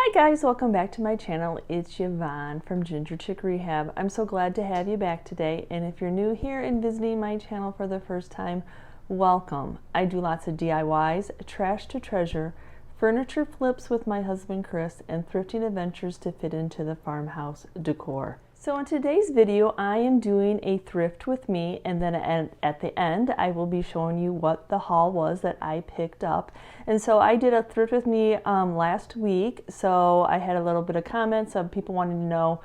Hi guys, welcome back to my channel. It's Yvonne from Ginger Chick Rehab. I'm so glad to have you back today, and if you're new here and visiting my channel for the first time, welcome. I do lots of DIYs, trash to treasure, furniture flips with my husband Chris, and thrifting adventures to fit into the farmhouse decor. So in today's video, I am doing a thrift with me, and then at the end, I will be showing you what the haul was that I picked up. And so I did a thrift with me last week, so I had a little bit of comments of people wanting to know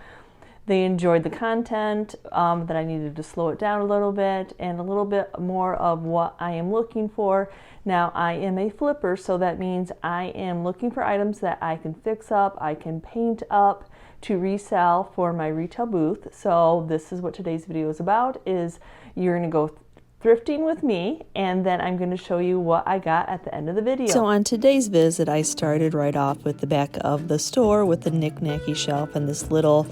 they enjoyed the content, that I needed to slow it down a little bit, and a little bit more of what I am looking for. Now, I am a flipper, so that means I am looking for items that I can fix up, I can paint up, to resell for my retail booth. So this is what today's video is about, is you're gonna go thrifting with me, and then I'm going to show you what I got at the end of the video. So on today's visit, I started right off with the back of the store with the knick-knacky shelf, and this little,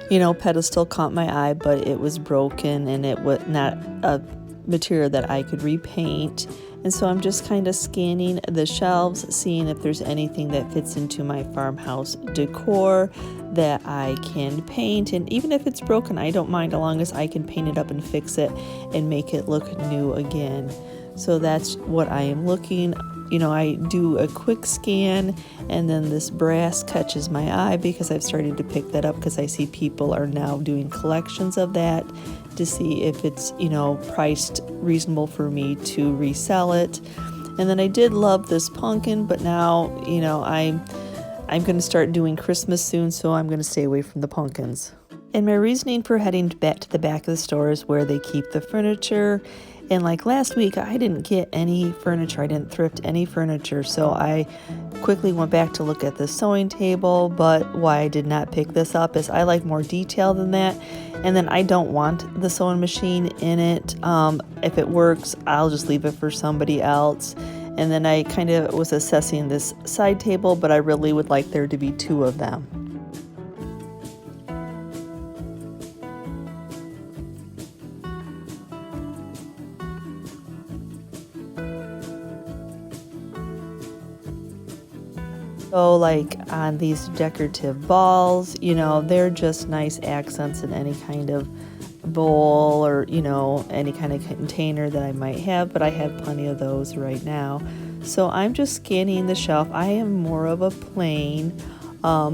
pedestal caught my eye, but it was broken and it was not a material that I could repaint. And so I'm just kind of scanning the shelves, seeing if there's anything that fits into my farmhouse decor that I can paint. And even if it's broken, I don't mind, as long as I can paint it up and fix it and make it look new again. So that's what I am looking. I do a quick scan, and then this brass catches my eye because I've started to pick that up because I see people are now doing collections of that to see if it's, priced reasonable for me to resell it. And then I did love this pumpkin, but now, I'm going to start doing Christmas soon, so I'm going to stay away from the pumpkins. And my reasoning for heading back to the back of the store is where they keep the furniture. And like last week, I didn't get any furniture. I didn't thrift any furniture. So I quickly went back to look at the sewing table. But why I did not pick this up is I like more detail than that. And then I don't want the sewing machine in it. If it works, I'll just leave it for somebody else. And then I kind of was assessing this side table, but I really would like there to be two of them. So like on these decorative balls, they're just nice accents in any kind of bowl or, any kind of container that I might have, but I have plenty of those right now. So I'm just scanning the shelf. I am more of a plain,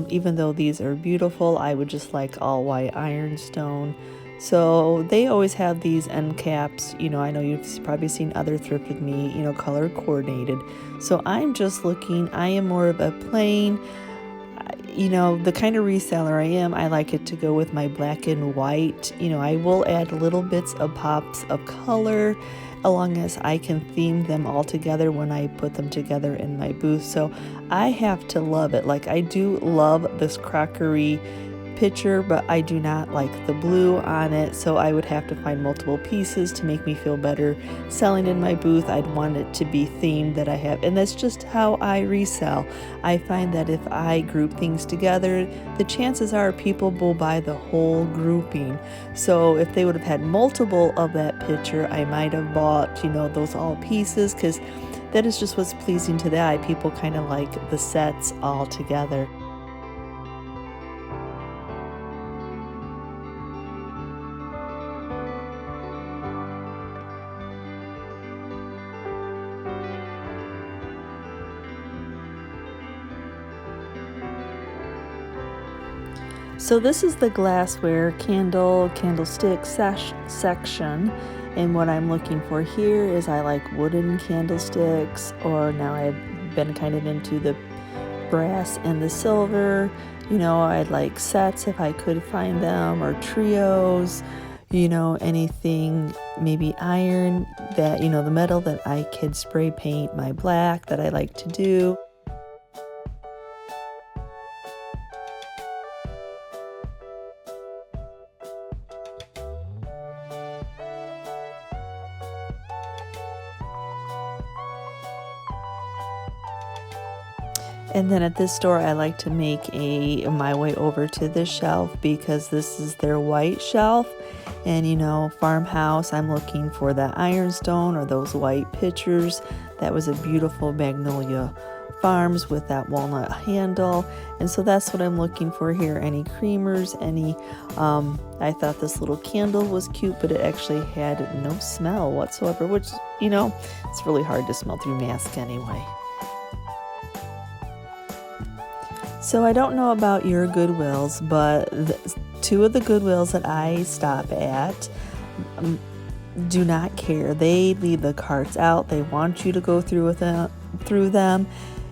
even though these are beautiful, I would just like all white ironstone. So they always have these end caps. I know you've probably seen other thrift with me, color coordinated. So I'm just looking, I am more of a plain, the kind of reseller I am. I like it to go with my black and white. I will add little bits of pops of color, as long as I can theme them all together when I put them together in my booth. So I have to love it. Like, I do love this crockery picture, but I do not like the blue on it, so I would have to find multiple pieces to make me feel better selling in my booth. I'd want it to be themed that I have, and that's just how I resell. I find that if I group things together, the chances are people will buy the whole grouping. So if they would have had multiple of that picture, I might have bought, those all pieces, because that is just what's pleasing to the eye. People kind of like the sets all together. So this is the glassware candlestick section, and what I'm looking for here is I like wooden candlesticks, or now I've been kind of into the brass and the silver. I'd like sets if I could find them, or trios, anything, maybe iron that, the metal that I could spray paint my black that I like to do. And then at this store, I like to make my way over to this shelf because this is their white shelf. And Farmhouse, I'm looking for that ironstone or those white pictures. That was a beautiful magnolia Farms with that walnut handle. And so that's what I'm looking for here. Any creamers, any, I thought this little candle was cute, but it actually had no smell whatsoever, which, you know, it's really hard to smell through mask anyway. So I don't know about your Goodwills, but two of the Goodwills that I stop at do not care. They leave the carts out. They want you to go through them.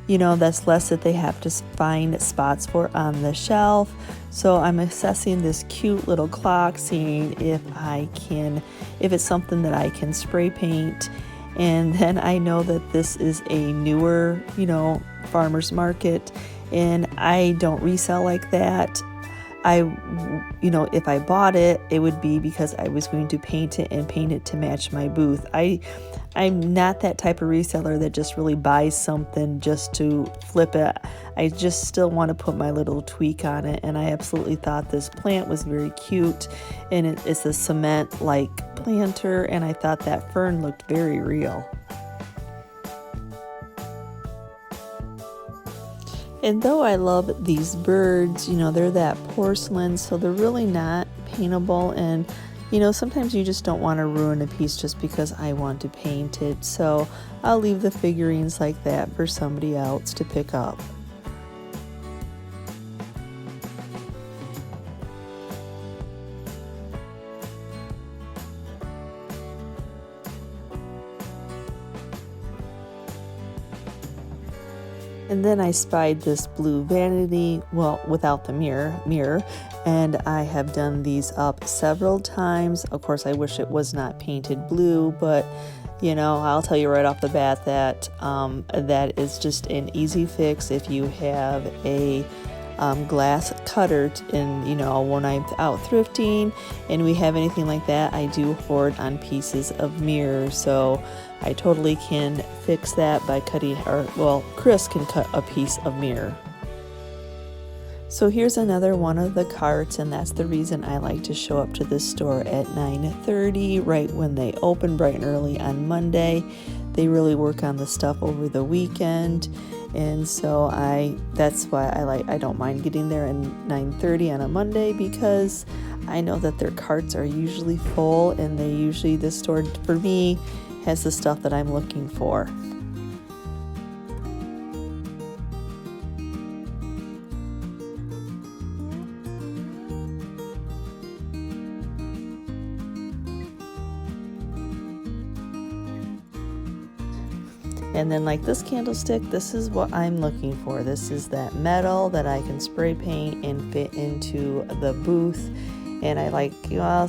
You know, that's less that they have to find spots for on the shelf. So I'm assessing this cute little clock, seeing if it's something that I can spray paint. And then I know that this is a newer, you know, farmer's market, and I don't resell like that. You know, if I bought it, it would be because I was going to paint it to match my booth. I'm not that type of reseller that just really buys something just to flip it. I just still want to put my little tweak on it, and I absolutely thought this plant was very cute, and it's a cement-like planter, and I thought that fern looked very real. And though I love these birds, you know, they're that porcelain, so they're really not paintable. And, you know, sometimes you just don't want to ruin a piece just because I want to paint it. So I'll leave the figurines like that for somebody else to pick up. And then I spied this blue vanity, well, without the mirror, and I have done these up several times. Of course, I wish it was not painted blue, but, you know, I'll tell you right off the bat that that is just an easy fix if you have a glass cutter. And, you know, when I'm out thrifting and we have anything like that, I do hoard on pieces of mirror. So I totally can fix that by cutting, or well, Chris can cut a piece of mirror. So here's another one of the carts, and that's the reason I like to show up to this store at 9:30, right when they open, bright and early on Monday. They really work on the stuff over the weekend, and so that's why I don't mind getting there at 9:30 on a Monday, because I know that their carts are usually full, and this store for me has the stuff that I'm looking for. And then like this candlestick, this is what I'm looking for. This is that metal that I can spray paint and fit into the booth. And I like,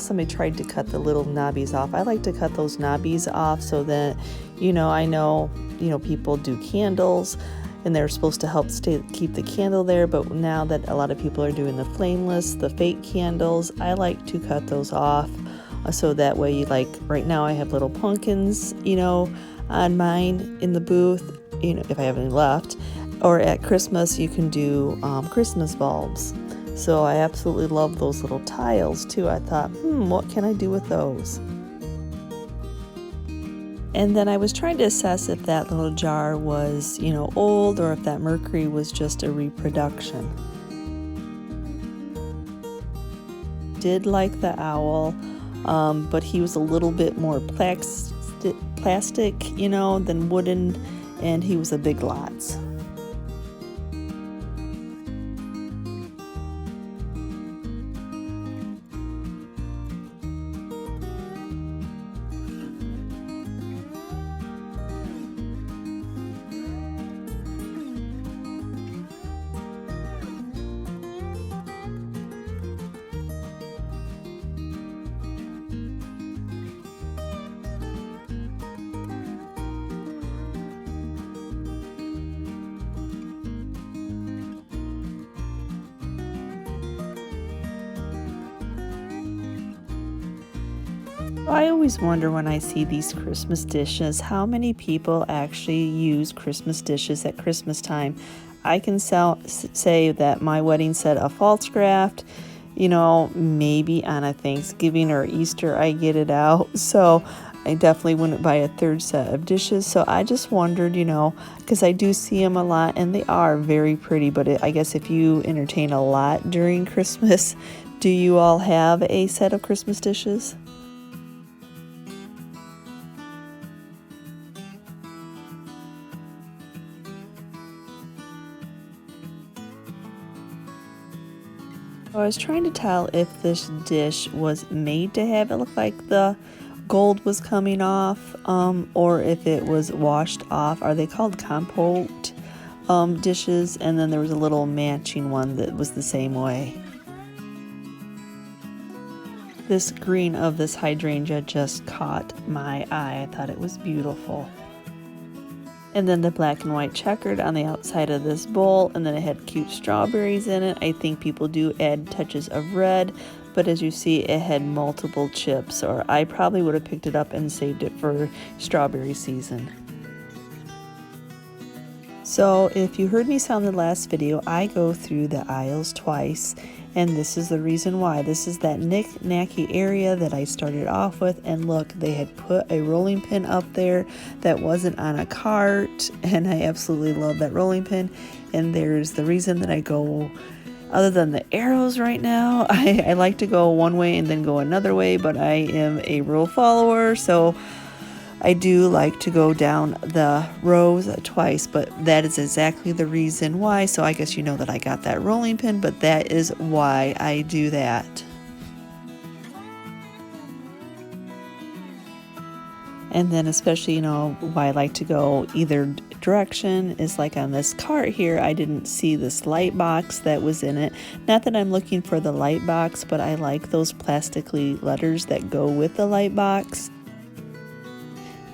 somebody tried to cut the little knobbies off. I like to cut those knobbies off so that, I know, people do candles and they're supposed to help keep the candle there. But now that a lot of people are doing the flameless, the fake candles, I like to cut those off. So that way, like right now I have little pumpkins, on mine in the booth, if I have any left. Or at Christmas, you can do Christmas bulbs. So I absolutely love those little tiles too. I thought, what can I do with those? And then I was trying to assess if that little jar was, old, or if that mercury was just a reproduction. Did like the owl, but he was a little bit more plastic, than wooden, and he was a Big Lots. I always wonder when I see these Christmas dishes, how many people actually use Christmas dishes at Christmas time. I can say that my wedding set a false graft, maybe on a Thanksgiving or Easter I get it out. So I definitely wouldn't buy a third set of dishes. So I just wondered, because I do see them a lot and they are very pretty, but I guess if you entertain a lot during Christmas, do you all have a set of Christmas dishes? I was trying to tell if this dish was made to have. It looked like the gold was coming off, or if it was washed off. Are they called compote dishes? And then there was a little matching one that was the same way. This green of this hydrangea just caught my eye. I thought it was beautiful. And then the black and white checkered on the outside of this bowl, and then it had cute strawberries in it. I think people do add touches of red, but as you see, it had multiple chips, or I probably would have picked it up and saved it for strawberry season. So if you heard me sound the last video, I go through the aisles twice, and this is the reason why. This is that knick-knacky area that I started off with, and look, they had put a rolling pin up there that wasn't on a cart, and I absolutely love that rolling pin. And there's the reason that I go, other than the arrows right now, I like to go one way and then go another way, but I am a rule follower, so I do like to go down the rows twice, but that is exactly the reason why. So I guess you know that I got that rolling pin, but that is why I do that. And then especially, why I like to go either direction is like on this cart here, I didn't see this light box that was in it. Not that I'm looking for the light box, but I like those plastically letters that go with the light box.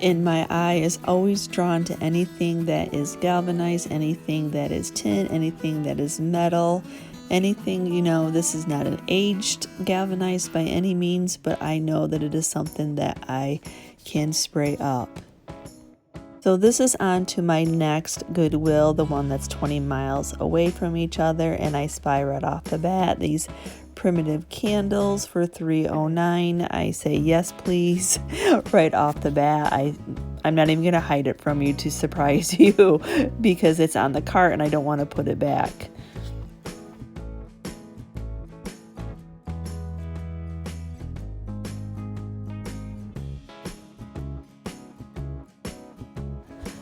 And my eye is always drawn to anything that is galvanized, anything that is tin, anything that is metal, anything, this is not an aged galvanized by any means, but I know that it is something that I can spray up. So this is on to my next Goodwill, the one that's 20 miles away from each other, and I spy right off the bat these primitive candles for $3.09. I say yes please right off the bat. I'm not even gonna hide it from you to surprise you because it's on the cart and I don't want to put it back.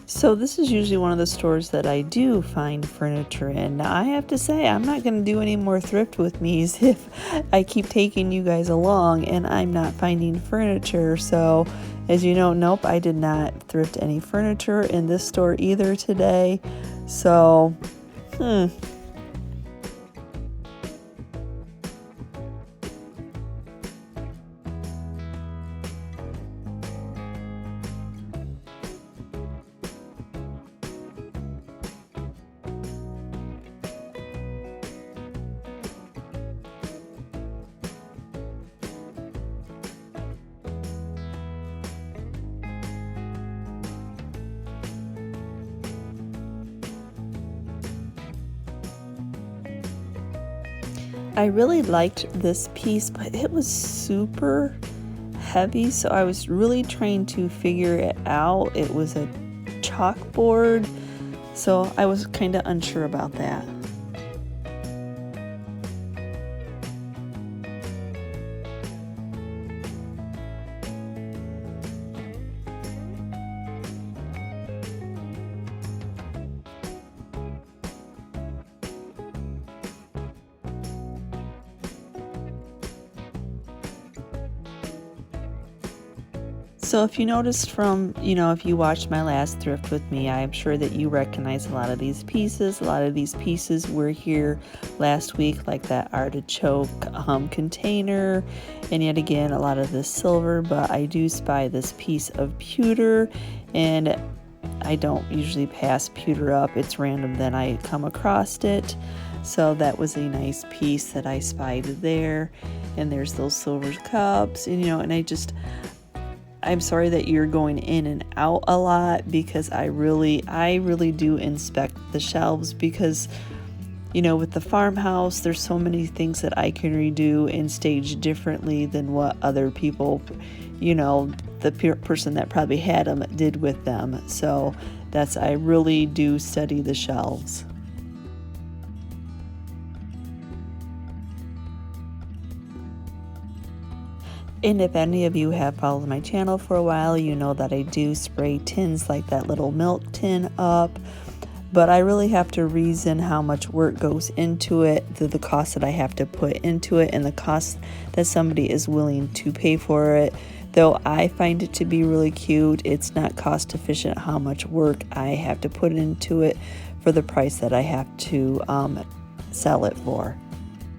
So this is usually one of the stores that I do find furniture in. Now I have to say, I'm not going to do any more thrift with me's if I keep taking you guys along and I'm not finding furniture. So as you know, nope, I did not thrift any furniture in this store either today. So, I really liked this piece, but it was super heavy, so I was really trying to figure it out. It was a chalkboard, so I was kind of unsure about that. So if you noticed from, if you watched my last thrift with me, I'm sure that you recognize a lot of these pieces. A lot of these pieces were here last week, like that artichoke container, and yet again, a lot of this silver, but I do spy this piece of pewter, and I don't usually pass pewter up. It's random that I come across it. So that was a nice piece that I spied there. And there's those silver cups, and I'm sorry that you're going in and out a lot because I really do inspect the shelves because, with the farmhouse, there's so many things that I can redo and stage differently than what other people, the person that probably had them did with them. So I really do study the shelves. And if any of you have followed my channel for a while, you know that I do spray tins like that little milk tin up. But I really have to reason how much work goes into it, the cost that I have to put into it, and the cost that somebody is willing to pay for it. Though I find it to be really cute, it's not cost efficient how much work I have to put into it for the price that I have to sell it for.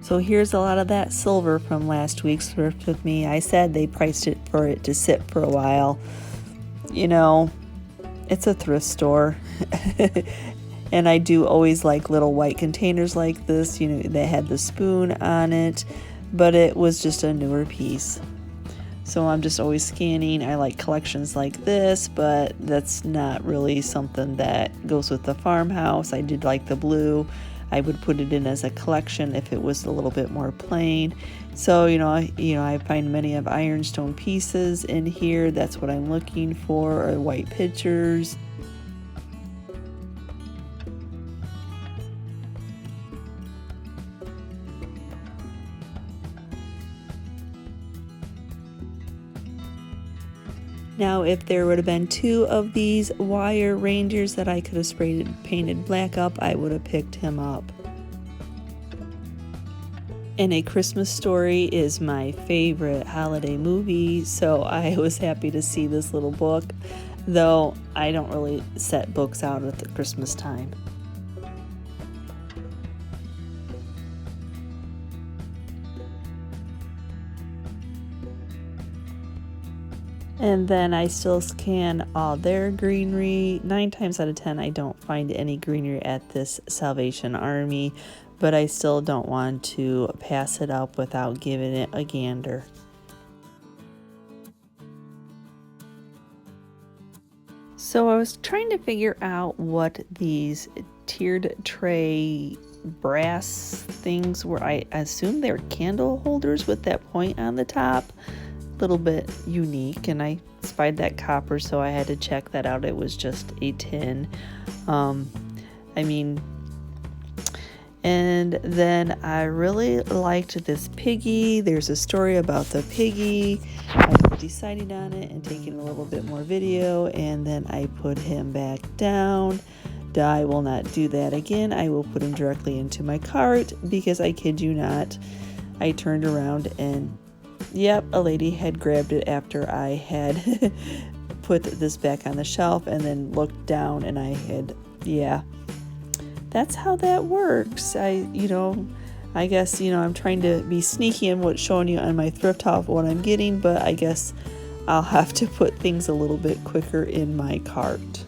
So here's a lot of that silver from last week's Thrift with me. I said they priced it for it to sit for a while. It's a thrift store. And I do always like little white containers like this, that had the spoon on it, but it was just a newer piece. So I'm just always scanning. I like collections like this, but that's not really something that goes with the farmhouse. I did like the blue. I would put it in as a collection if it was a little bit more plain. So, I find many of ironstone pieces in here. That's what I'm looking for, or white pictures. Now, if there would have been 2 of these wire reindeers that I could have sprayed and painted black up, I would have picked him up. And A Christmas Story is my favorite holiday movie, so I was happy to see this little book, though I don't really set books out at the Christmas time. And then I still scan all their greenery. 9 times out of 10, I don't find any greenery at this Salvation Army, but I still don't want to pass it up without giving it a gander. So I was trying to figure out what these tiered tray brass things were. I assume they're candle holders with that point on the top. Little bit unique, and I spied that copper, so I had to check that out. It was just a tin. And then I really liked this piggy. There's a story about the piggy. I was deciding on it and taking a little bit more video, and then I put him back down. I will not do that again. I will put him directly into my cart, because I kid you not, I turned around and yep, a lady had grabbed it after I had put this back on the shelf, and then looked down, and I had, that's how that works. I guess, I'm trying to be sneaky in what's showing you on my thrift haul what I'm getting, but I guess I'll have to put things a little bit quicker in my cart.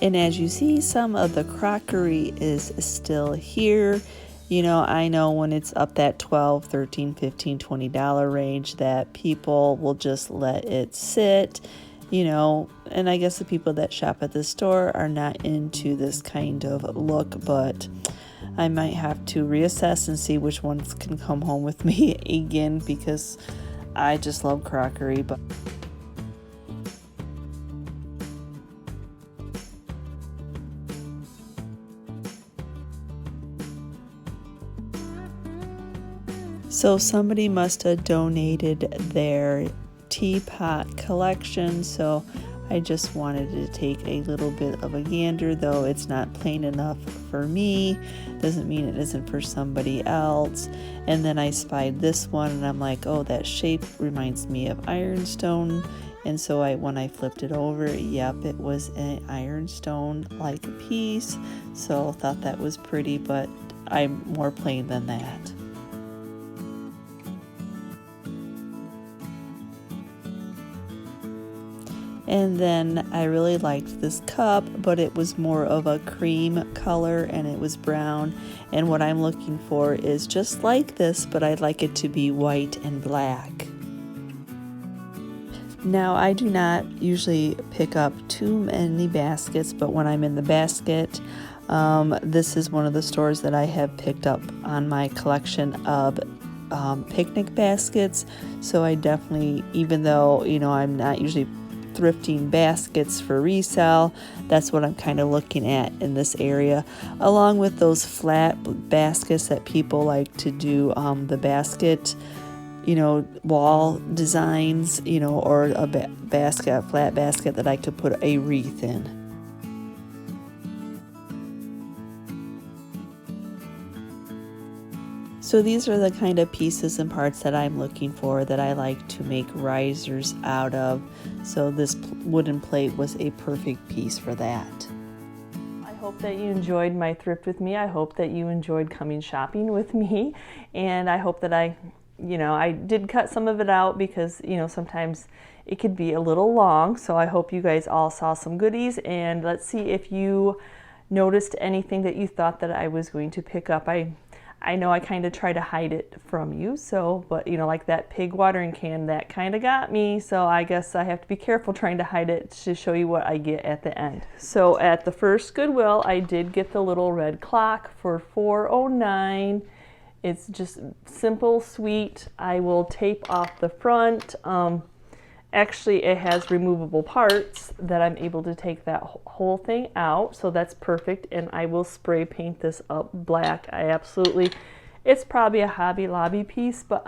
And as you see, some of the crockery is still here. I know when it's up that $12, $13, $15, $20 range that people will just let it sit, and I guess the people that shop at the store are not into this kind of look, but I might have to reassess and see which ones can come home with me again, because I just love crockery. But so somebody must have donated their teapot collection, so I just wanted to take a little bit of a gander, though it's not plain enough for me. Doesn't mean it isn't for somebody else. And then I spied this one, and I'm like, oh, that shape reminds me of ironstone. And so when I flipped it over, yep, it was an ironstone-like piece. So I thought that was pretty, but I'm more plain than that. And then I really liked this cup, but it was more of a cream color, and it was brown. And what I'm looking for is just like this, but I'd like it to be white and black. Now, I do not usually pick up too many baskets, but when I'm in the basket, this is one of the stores that I have picked up on my collection of picnic baskets. So I definitely, even though, I'm not usually thrifting baskets for resale, that's what I'm kind of looking at in this area, along with those flat baskets that people like to do the basket wall designs, or a flat basket that I could put a wreath in. So these are the kind of pieces and parts that I'm looking for, that I like to make risers out of. So this wooden plate was a perfect piece for that. I hope that you enjoyed my thrift with me. I hope that you enjoyed coming shopping with me. And I hope that I did cut some of it out because, sometimes it could be a little long. So I hope you guys all saw some goodies, and let's see if you noticed anything that you thought that I was going to pick up. I know I kind of try to hide it from you, but like that pig watering can, that kind of got me. So I guess I have to be careful trying to hide it to show you what I get at the end. So at the first Goodwill, I did get the little red clock for $4.09. It's just simple, sweet. I will tape off the front. Actually, it has removable parts that I'm able to take that whole thing out, so that's perfect. And I will spray paint this up black. It's probably a Hobby Lobby piece, but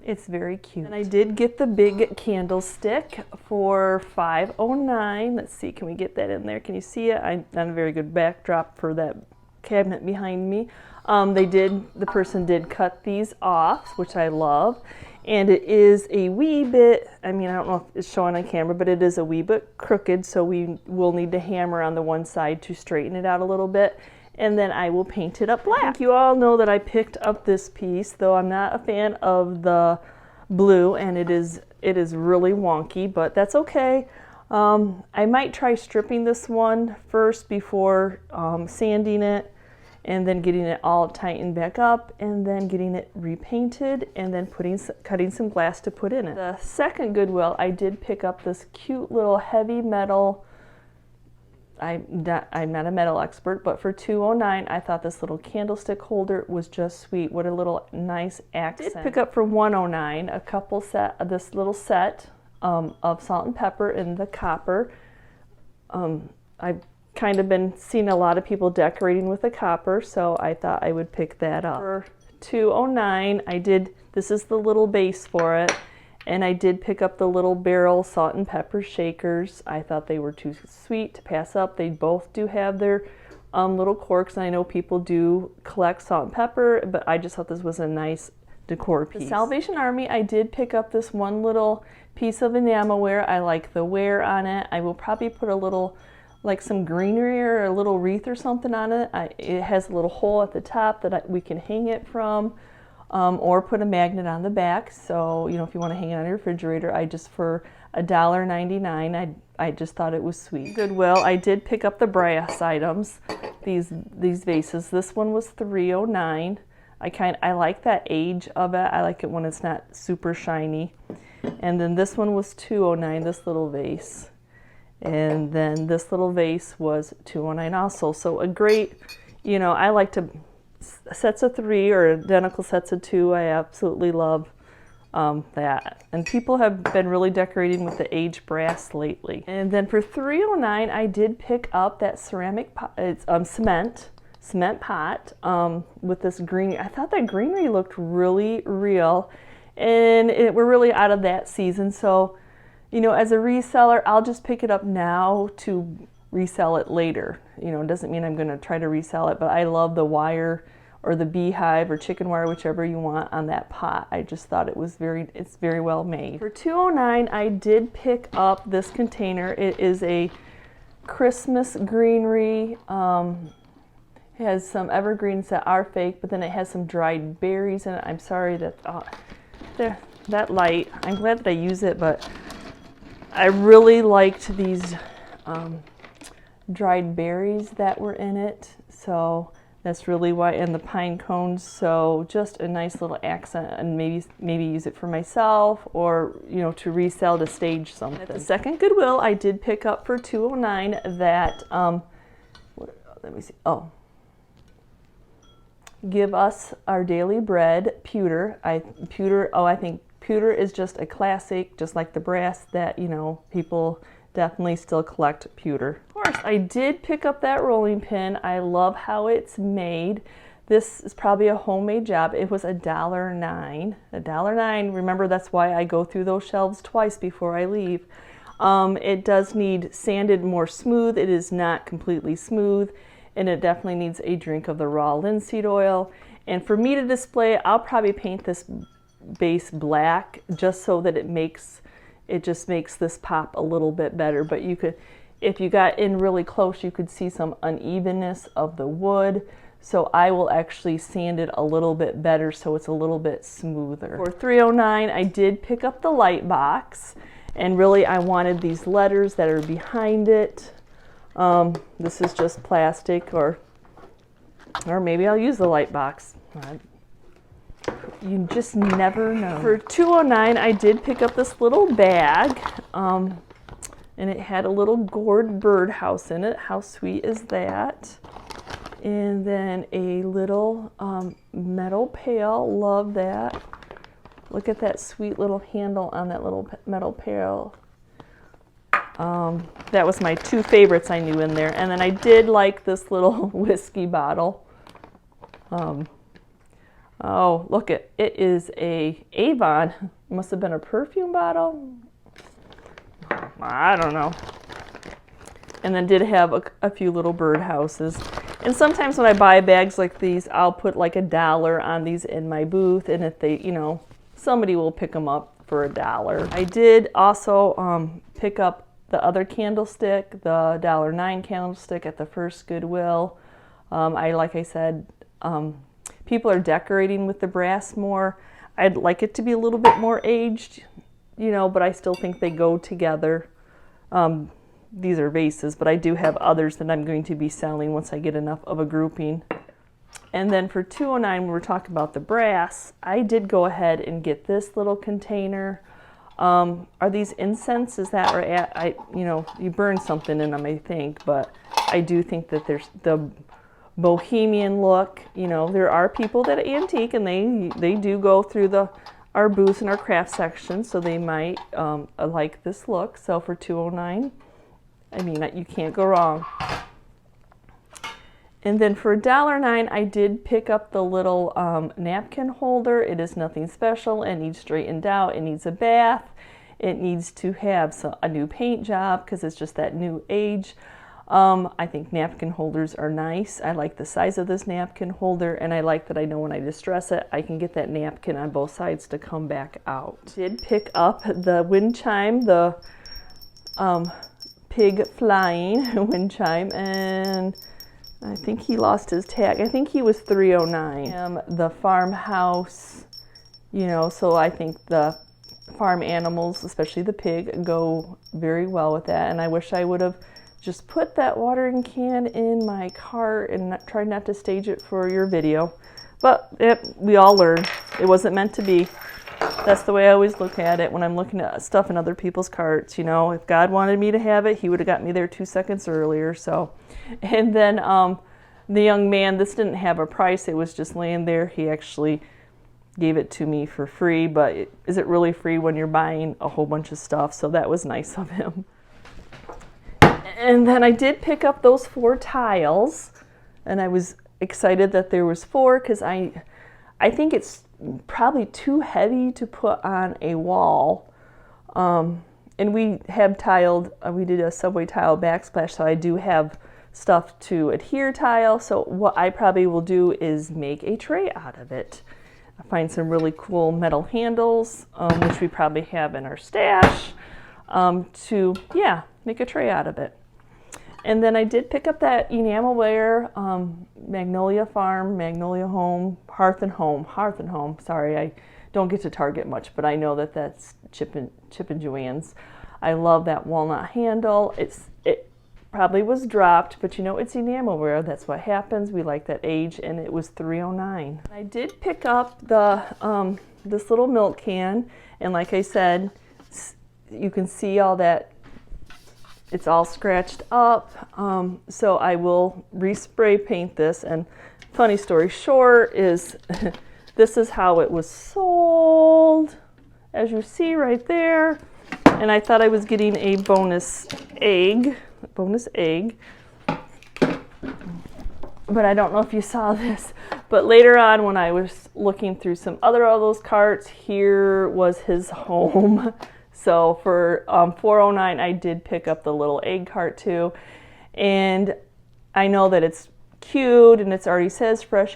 it's very cute. And I did get the big candlestick for $5.09. Let's see, can we get that in there? Can you see it? I'm not a very good backdrop for that cabinet behind me. The person did cut these off, which I love. And it is a wee bit, I don't know if it's showing on camera, but it is a wee bit crooked, so we will need to hammer on the one side to straighten it out a little bit, and then I will paint it up black. I think you all know that I picked up this piece, though I'm not a fan of the blue, and it is really wonky, but that's okay. I might try stripping this one first before sanding it, and then getting it all tightened back up, and then getting it repainted, and then cutting some glass to put in it. The second Goodwill, I did pick up this cute little heavy metal, I'm not a metal expert, but for $2.09, I thought this little candlestick holder was just sweet. What a little nice accent. I did pick up for $1.09 this little set of salt and pepper in the copper. I've kind of been seeing a lot of people decorating with the copper, so I thought I would pick that up. For $2.09, this is the little base for it, and I did pick up the little barrel salt and pepper shakers. I thought they were too sweet to pass up. They both do have their little corks, and I know people do collect salt and pepper, but I just thought this was a nice decor piece. The Salvation Army, I did pick up this one little piece of enamelware. I like the wear on it. I will probably put a little, like some greenery or a little wreath or something on it. It has a little hole at the top that we can hang it from, or put a magnet on the back. So, if you want to hang it on your refrigerator, for $1.99, I just thought it was sweet. Goodwill, I did pick up the brass items, these vases. This one was $3.09. I like that age of it. I like it when it's not super shiny. And then this one was $2.09, this little vase. And then this little vase was $2.09 also. So a great, I like sets of 3 or identical sets of 2. I absolutely love that. And people have been really decorating with the aged brass lately. And then for $3.09, I did pick up that ceramic pot. It's cement pot with this green. I thought that greenery looked really real, and we're really out of that season. So, as a reseller, I'll just pick it up now to resell it later. It doesn't mean I'm going to try to resell it, but I love the wire or the beehive or chicken wire, whichever you want, on that pot. I just thought it's very well made. For $2.09, I did pick up this container. It is a Christmas greenery. It has some evergreens that are fake, but then it has some dried berries in it. I'm sorry that that light. I'm glad that I use it, but I really liked these dried berries that were in it. So That's really why, and the pine cones, so just a nice little accent, and maybe use it for myself, or to resell to stage something. At the second Goodwill I did pick up for $2.09 that let me see. Oh, Give Us Our Daily Bread pewter. I think pewter is just a classic, just like the brass that people definitely still collect pewter. Of course, I did pick up that rolling pin. I love how it's made. This is probably a homemade job. It was $1.09. $1.09. Remember, that's why I go through those shelves twice before I leave. It does need sanded more smooth. It is not completely smooth, and it definitely needs a drink of the raw linseed oil. And for me to display it, I'll probably paint this base black just so that it just makes this pop a little bit better. But you could, if you got in really close, you could see some unevenness of the wood. So I will actually sand it a little bit better so it's a little bit smoother. For $3.09, I did pick up the light box, and really I wanted these letters that are behind it. This is just plastic, or maybe I'll use the light box. You just never know. For $2.09, I did pick up this little bag, and it had a little gourd birdhouse in it. How sweet is that? And then a little metal pail. Love that. Look at that sweet little handle on that little metal pail. That was my two favorites I knew in there. And then I did like this little whiskey bottle. Oh, look, it is a Avon. It must have been a perfume bottle. I don't know. And then did have a few little birdhouses. And sometimes when I buy bags like these, I'll put like $1 on these in my booth, and if they, somebody will pick them up for $1. I did also pick up the other candlestick, the $1.09 candlestick at the first Goodwill. Like I said, people are decorating with the brass more. I'd like it to be a little bit more aged, but I still think they go together. These are vases, but I do have others that I'm going to be selling once I get enough of a grouping. And then for $2.09, when we're talking about the brass, I did go ahead and get this little container. Are these incense? Is that, or you burn something in them, I think, but I do think that there's the bohemian look. There are people that antique, and they do go through our booths and our craft section, so they might like this look. So for $2.09, I mean, you can't go wrong. And then for $1.09, I did pick up the little napkin holder. It is nothing special. It needs straightened out. It needs a bath. It needs to have a new paint job because it's just that new age. I think napkin holders are nice. I like the size of this napkin holder, and I like that I know when I distress it, I can get that napkin on both sides to come back out. Did pick up the wind chime, the pig flying wind chime, and I think he lost his tag. I think he was $3.09. The farmhouse, so I think the farm animals, especially the pig, go very well with that. And I wish I would have just put that watering can in my cart and tried not to stage it for your video. But we all learn. It wasn't meant to be. That's the way I always look at it when I'm looking at stuff in other people's carts. If God wanted me to have it, he would have got me there 2 seconds earlier. So, and then the young man, this didn't have a price. It was just laying there. He actually gave it to me for free, but is it really free when you're buying a whole bunch of stuff? So that was nice of him. And then I did pick up those 4 tiles, and I was excited that there was 4 because I think it's probably too heavy to put on a wall. And we have tiled, we did a subway tile backsplash, so I do have stuff to adhere tile. So what I probably will do is make a tray out of it. I find some really cool metal handles, which we probably have in our stash, to make a tray out of it. And then I did pick up that enamelware, Magnolia Farm, Magnolia Home, Hearth and Home. Sorry, I don't get to Target much, but I know that that's Chip and Joanne's. I love that walnut handle. It probably was dropped, but you know, it's enamelware. That's what happens. We like that age, and it was $3.09. I did pick up the this little milk can, and like I said, you can see all that. It's all scratched up, so I will respray paint this. And funny story short is this is how it was sold, as you see right there. And I thought I was getting a bonus egg, but I don't know if you saw this. But later on, when I was looking through some other of those carts, here was his home. So for $4.09, I did pick up the little egg cart too. And I know that it's cute, and it already says fresh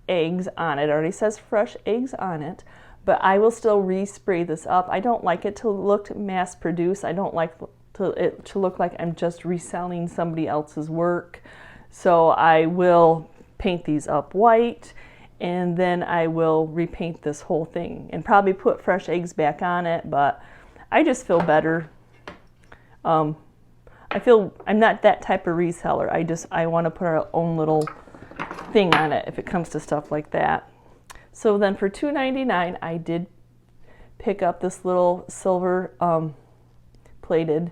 eggs on it. It already says fresh eggs on it. But I will still respray this up. I don't like it to look mass produced. I don't like it to look like I'm just reselling somebody else's work. So I will paint these up white, and then I will repaint this whole thing and probably put fresh eggs back on it. But I just feel better. I feel I'm not that type of reseller. I want to put our own little thing on it if it comes to stuff like that. So then for $2.99, I did pick up this little silver plated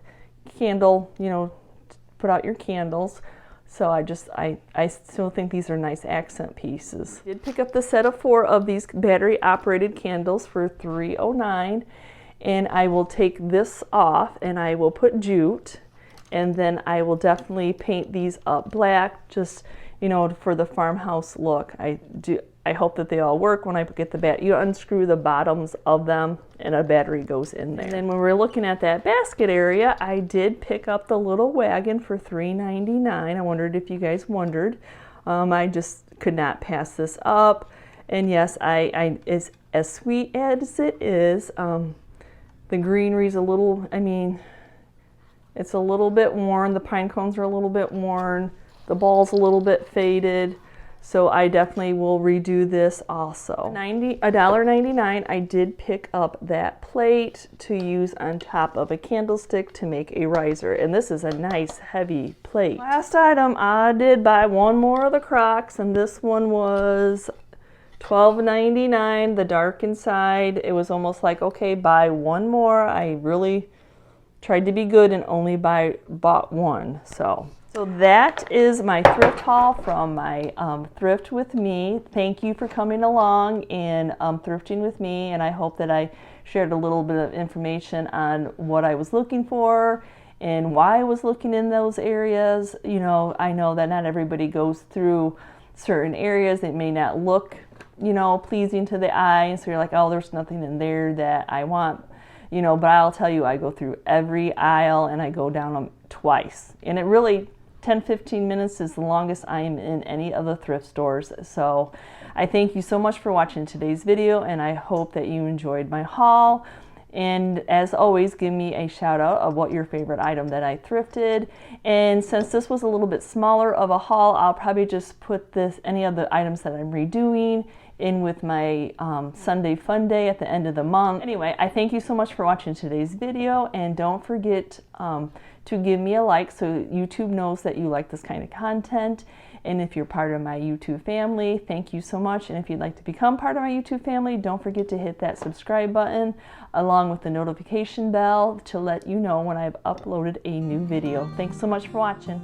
candle, you know, to put out your candles. So I still think these are nice accent pieces. I did pick up the set of 4 of these battery operated candles for $3.09, and I will take this off and I will put jute, and then I will definitely paint these up black, just, you know, for the farmhouse look. I hope that they all work when I get the you unscrew the bottoms of them and a battery goes in there. And then when we're looking at that basket area, I did pick up the little wagon for $3.99. I wondered if you guys wondered. I just could not pass this up. And yes, it's as sweet as it is. The greenery's a little, I mean, it's a little bit worn. The pine cones are a little bit worn. The ball's a little bit faded. So I definitely will redo this also. $1.99, I did pick up that plate to use on top of a candlestick to make a riser. And this is a nice heavy plate. Last item, I did buy one more of the Crocs, and this one was $12.99, the dark inside. It was almost like, okay, buy one more. I really tried to be good and only bought one. So that is my thrift haul from my Thrift with Me. Thank you for coming along and thrifting with me, and I hope that I shared a little bit of information on what I was looking for and why I was looking in those areas. You know, I know that not everybody goes through certain areas. It may not look, you know, pleasing to the eye, and so you're like, oh, there's nothing in there that I want. You know, but I'll tell you, I go through every aisle and I go down them twice, and it really 10-15 minutes is the longest I am in any of the thrift stores. So I thank you so much for watching today's video, and I hope that you enjoyed my haul. And as always, give me a shout out of what your favorite item that I thrifted. And since this was a little bit smaller of a haul, I'll probably just put any of the items that I'm redoing in with my Sunday Fun Day at the end of the month. Anyway, I thank you so much for watching today's video, and don't forget to give me a like so YouTube knows that you like this kind of content. And if you're part of my YouTube family, thank you so much. And if you'd like to become part of my YouTube family, don't forget to hit that subscribe button along with the notification bell to let you know when I've uploaded a new video. Thanks so much for watching.